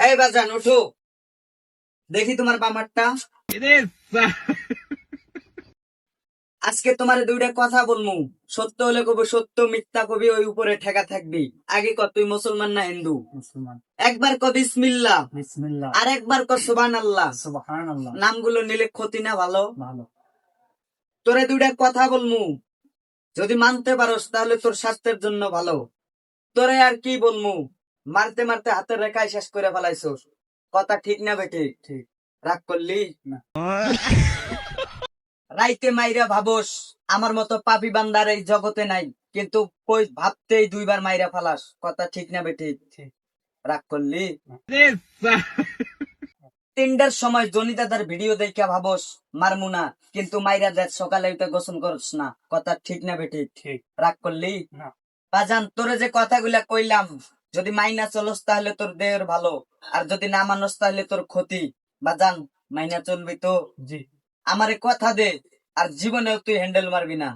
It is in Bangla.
এই বাজান ওঠো, দেখি তোমার বামারটা। আজকে তোমার দুইটা কথা বলমু, সত্য হলে কবি সত্য, মিথ্যা কবি ওই উপরে ঠেকা থাকবি। আগে ক তুই মুসলমান না হিন্দু? মুসলমান। একবার ক বিসমিল্লাহ, বিসমিল্লাহ। আর একবার ক সুবহানাল্লাহ। সুবহানাল্লাহ। নামগুলো নিলে ক্ষতি না ভালো? ভালো। তোরে দুইটা কথা বলমু, যদি মানতে পারোস তাহলে তোর স্বাস্থ্যের জন্য ভালো। তোরে আর কি বলমু, মারতে মারতে হাতের রেখায় শেষ করে ফেলাইছোস। কথা ঠিক না বেটে? ঠিক। রাগ করলি না। রাইতে মাইরা ভাবস আমার মতো পাপি বান্দার এই জগতে নাই, কিন্তু কই ভাবতেই দুইবার মাইরা ফালাস। কথা ঠিক না বেটে? ঠিক। রাগ করলি না। 3টার সময় জনি দাদার ভিডিও দেখা ভাবস মারমুনা, কিন্তু মাইরা দেখ সকালে উঠে গোসল করস না। কথা ঠিক না বেটে? ঠিক। রাগ করলি না। বাজান, তোরে যে কথাগুলা কইলাম, যদি মাইনা চলস তাহলে তোর দেহের ভালো, আর যদি না মানস তাহলে তোর ক্ষতি। বাজান মাইনা চলবি তো? জি। আমারে কথা দে, আর জীবনেও তুই হ্যান্ডেল মারবি না।